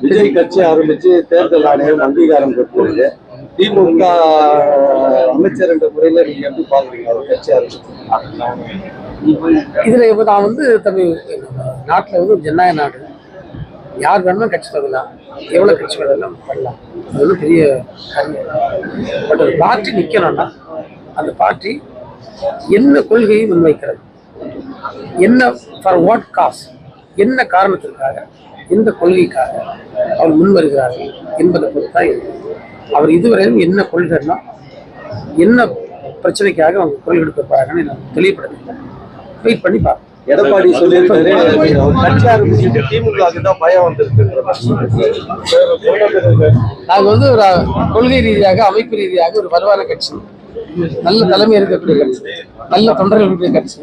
விஜய் கட்சி ஆரம்பிச்சு தேர்தல் ஆணையம் அங்கீகாரம் பெற்றது. திமுக அமைச்சர் என்ற முறையில நீங்க எப்படி பாக்குறீங்க அவர் கட்சி ஆரம்பிச்சு? இதுல இப்ப நான் தமிழ் நாட்டுல ஜனநாயக நாடு, யார் வேணுமோ கட்சி தொடங்கலாம், எவ்வளவு கட்சி வேணாலும் பண்ணலாம். அது வந்து பெரிய காரியம். பட் ஒரு பார்ட்டி நிக்கணும்னா அந்த பார்ட்டி என்ன கொள்கையை முன்வைக்கிறது, என்ன ஃபார் வாட் காஸ், என்ன காரணத்திற்காக, எந்த கொள்கைக்காக அவர் முன் வருகிறார்கள் என்பதை பொறுத்தான் இருக்கு. அவர் இதுவரையிலும் என்ன கொள்கைன்னா என்ன பிரச்சனைக்காக அவங்க கொள்கை எடுக்கப்படுறாங்கன்னு எனக்கு தெளிவுபடுத்தல. வெயிட் பண்ணி பார்ப்போம். எடப்பாடி சொல்லியிருக்காரு கட்சி ஆரம்பிச்சுட்டு திமுக தான் பயம் வந்திருக்கு. நாங்கள் ஒரு கொள்கை ரீதியாக, அமைப்பு ரீதியாக ஒரு வலுவான கட்சி, நல்ல தலைமை இருக்கக்கூடிய கட்சி, நல்ல தொண்டர்கள் இருக்கிற கட்சி,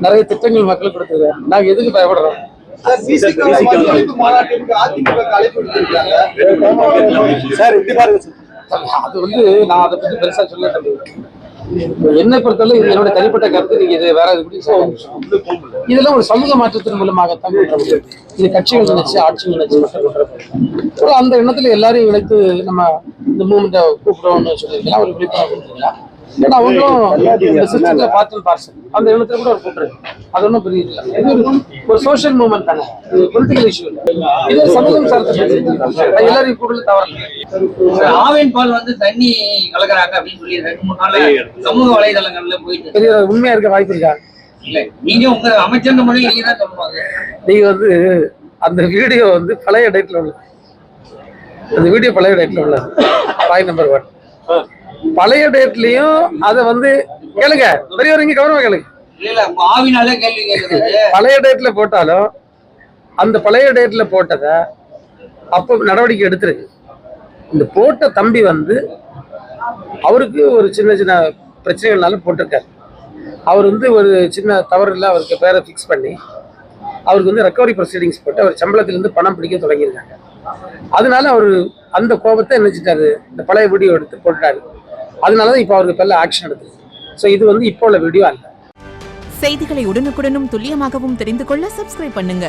நிறைய திட்டங்கள் மக்களுக்கு கொடுத்துருக்காங்க. நாங்கள் எதுக்கு பயப்படுறோம்? அது நான் அதை பத்தி பெருசா சொல்ல என்னை பொறுத்தவரை இது என்னோட தனிப்பட்ட கருத்து. நீங்க இது வேற இதெல்லாம் ஒரு சமூக மாற்றத்தின் மூலமாகத்தான் இது கட்சிகள் நினைச்சு, ஆட்சிகள் நினைச்சு அந்த எண்ணத்துல எல்லாரையும் இணைத்து நம்ம இந்த மூமெண்ட்டை கூப்பிடுவோம்னு சொல்லியிருக்கலாம். ஒரு விழிப்புணர்வு கொடுத்துருக்கலாம். ஏன்னா அவங்களும் பார்சல் அந்த எண்ணத்துல கூட ஒரு கூட்டுறது, அது ஒன்றும் பெரிய இல்லை. இது ஒரு சோசியல் மூவ்மெண்ட் தானே, இது பொலிட்டிக்கல் இஷ்யூ இல்லை. இது ஒரு சமூகம் சார்ந்த எல்லாரையும் கூடுதல் தவறு. ஆவின் பால் தண்ணி கலக்குறாங்க அப்படின்னு சொல்லி 2-3 நாள் சமூக வலைதளங்கள்ல போயிட்டு பெரிய உண்மையா இருக்க வாய்ப்பு இருக்கா? இல்ல, நீங்க உங்க அமைச்சர் முறையில் நீங்க தான் சொல்லுவாங்க. நீங்க அந்த வீடியோ பழைய டேட்ல உள்ள, அந்த வீடியோ பழைய டேட்ல உள்ளது. பாயிண்ட் நம்பர் 1, பழைய டேட்லயும் அதை கேளுங்க, பெரியவங்க கவனமா கேளுங்க. பழைய டேட்ல போட்டாலும் அந்த பழைய டேட்ல போட்டத அப்ப நடவடிக்கை எடுத்துருக்கு. இந்த போட்ட தம்பி அவருக்கு ஒரு சின்ன சின்ன பிரச்சனைகள்னால போட்டிருக்காரு. அவர் ஒரு சின்ன தவறு இல்லை, அவருக்கு பேரை ஃபிக்ஸ் பண்ணி அவருக்கு ரெக்கவரி ப்ரொசீடிங்ஸ் போட்டு அவர் சம்பளத்திலிருந்து பணம் பிடிக்க தொடங்கியிருக்காங்க. அதனால அவர் அந்த கோபத்தை நினைச்சிட்டாரு, இந்த பழைய வீடியோ எடுத்து போட்டாரு. அதனாலதான் இப்ப அவருக்கு பேர்ல ஆக்ஷன் எடுத்துருக்கு. ஸோ இது இப்போ உள்ள வீடியோ அல்ல. செய்திகளை உடனுக்குடனும் துல்லியமாகவும் தெரிந்து கொள்ள சப்ஸ்கிரைப் பண்ணுங்க.